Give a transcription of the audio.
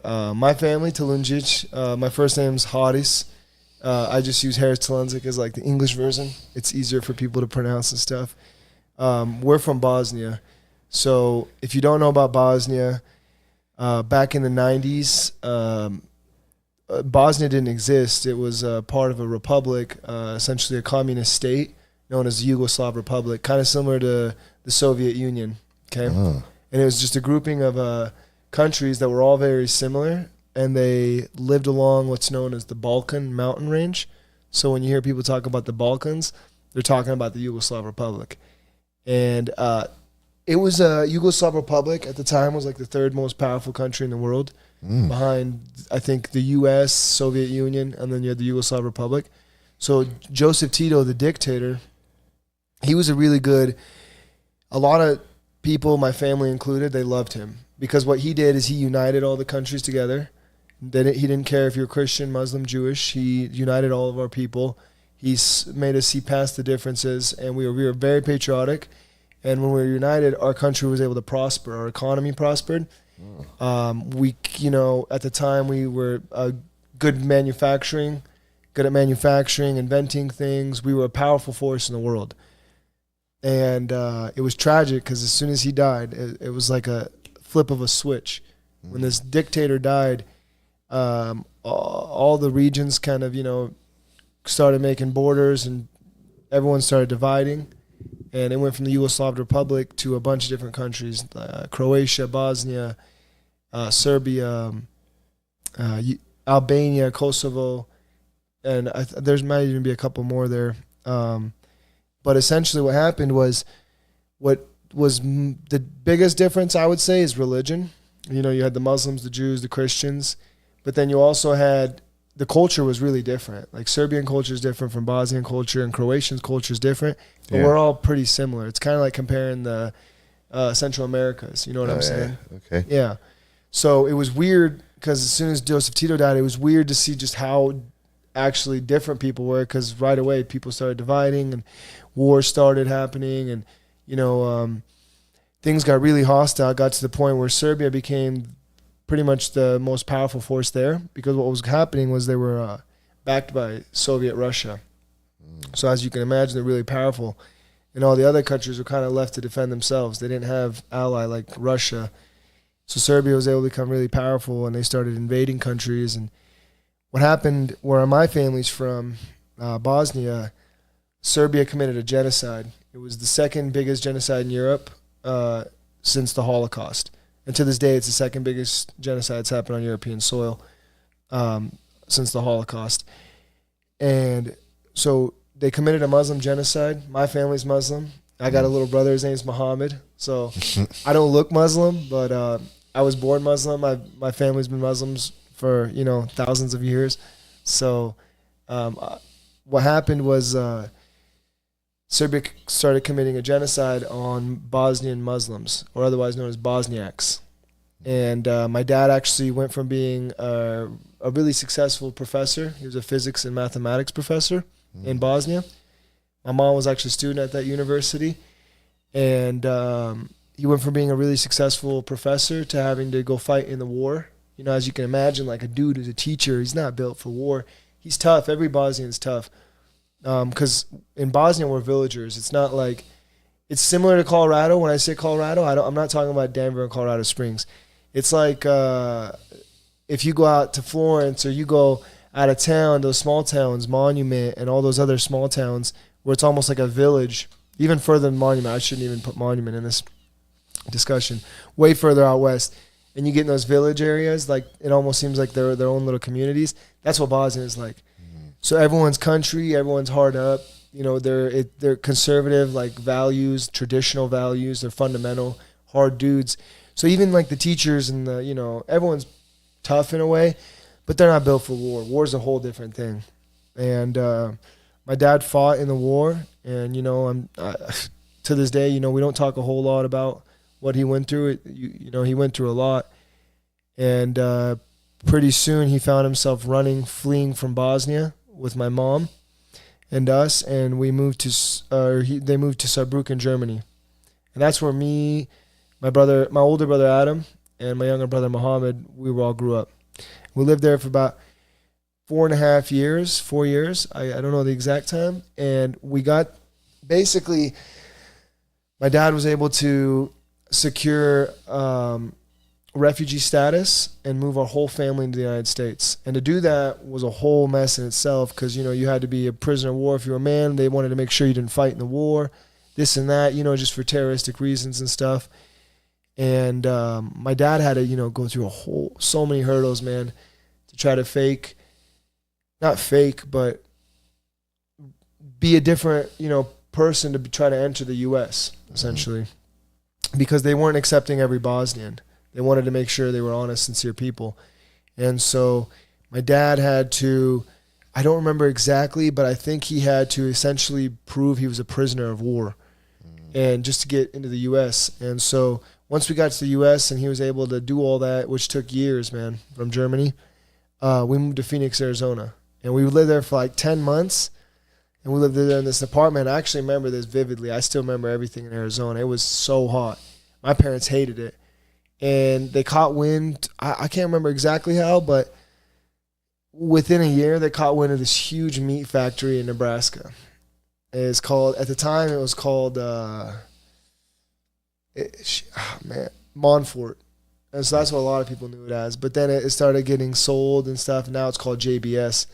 my family, Talunjic. My first name's Haris. I just use Haris Talunjic as like the English version. It's easier for people to pronounce and stuff. We're from Bosnia. So if you don't know about Bosnia, back in the 90s, Bosnia didn't exist. It was part of a republic, essentially a communist state known as the Yugoslav Republic, kind of similar to the Soviet Union. Okay, and it was just a grouping of countries that were all very similar, and they lived along what's known as the Balkan mountain range. So when you hear people talk about the Balkans, they're talking about the Yugoslav Republic. And it was a Yugoslav Republic at the time was like the third most powerful country in the world, behind I think the U.S., Soviet Union, and then you had the Yugoslav Republic. So Joseph Tito, the dictator, he was a really good. A lot of people, my family included, they loved him because what he did is he united all the countries together. He didn't care if you're Christian, Muslim, Jewish. He united all of our people. He's made us see past the differences, and we were very patriotic. And when we were united, our country was able to prosper. Our economy prospered. We, at the time, we were good at manufacturing, inventing things. We were a powerful force in the world. And it was tragic because as soon as he died, it was like a flip of a switch. When this dictator died, all the regions kind of, started making borders and everyone started dividing. And it went from the Yugoslav Republic to a bunch of different countries, Croatia, Bosnia, Serbia, Albania, Kosovo, and there might even be a couple more there. But essentially what happened was the biggest difference, I would say, is religion. You had the Muslims, the Jews, the Christians, but then you also had the culture was really different. Like Serbian culture is different from Bosnian culture, and Croatian culture is different. But we're all pretty similar. It's kind of like comparing the Central Americas. You know what I'm saying? Yeah. Okay. Yeah. So it was weird because as soon as Joseph Tito died, it was weird to see just how actually different people were because right away people started dividing and wars started happening and, things got really hostile. It got to the point where Serbia became pretty much the most powerful force there because what was happening was they were backed by Soviet Russia. So as you can imagine, they're really powerful. And all the other countries were kind of left to defend themselves. They didn't have ally like Russia. So Serbia was able to become really powerful, and they started invading countries. And what happened where my family's from, Bosnia, Serbia committed a genocide. It was the second biggest genocide in Europe since the Holocaust. And to this day, it's the second biggest genocide that's happened on European soil since the Holocaust. And so they committed a Muslim genocide. My family's Muslim. I got a little brother. His name's Muhammad. So I don't look Muslim, but I was born Muslim. My family's been Muslims for, thousands of years. So what happened was Serbia started committing a genocide on Bosnian Muslims, or otherwise known as Bosniaks. And my dad actually went from being a really successful professor. He was a physics and mathematics professor in Bosnia. My mom was actually a student at that university. And he went from being a really successful professor to having to go fight in the war. As you can imagine, like a dude who's a teacher, he's not built for war. He's tough. Every Bosnian's tough. Because in Bosnia, we're villagers. It's not like, it's similar to Colorado. When I say Colorado, I'm not talking about Denver and Colorado Springs. It's like if you go out to Florence or you go out of town, those small towns, Monument and all those other small towns where it's almost like a village, even further than Monument. I shouldn't even put Monument in this discussion. Way further out west. And you get in those village areas, like it almost seems like they're their own little communities. That's what Bosnia is like. So everyone's country, everyone's hard up. They're conservative, like values, traditional values. They're fundamental, hard dudes. So even like the teachers and everyone's tough in a way, but they're not built for war. War's a whole different thing. And my dad fought in the war, and to this day, we don't talk a whole lot about what he went through. He went through a lot, and pretty soon he found himself fleeing from Bosnia with my mom and us, and we moved to they moved to Saarbrücken, Germany, and that's where me, my older brother Adam, and my younger brother Muhammad, we all grew up. We lived there for about 4.5 years, 4 years. I don't know the exact time. And we got, basically, my dad was able to secure refugee status and move our whole family into the United States. And to do that was a whole mess in itself, because, you know, you had to be a prisoner of war if you were a man. They wanted to make sure you didn't fight in the war, this and that, you know, just for terroristic reasons and stuff. And my dad had to, you know, go through so many hurdles, man, to try to not fake, but be a different, you know, person to try to enter the U.S., essentially, because they weren't accepting every Bosnian. They wanted to make sure they were honest, sincere people. And so my dad had to, I don't remember exactly, but I think he had to essentially prove he was a prisoner of war and just to get into the U.S. And so once we got to the U.S. and he was able to do all that, which took years, man, from Germany, we moved to Phoenix, Arizona. And we lived there for like 10 months. And we lived there in this apartment. I actually remember this vividly. I still remember everything in Arizona. It was so hot. My parents hated it. And they caught wind. I can't remember exactly how, but within a year, they caught wind of this huge meat factory in Nebraska. It's called, at the time, it was called, Montfort. And so that's what a lot of people knew it as. But then it started getting sold and stuff. And now it's called JBS.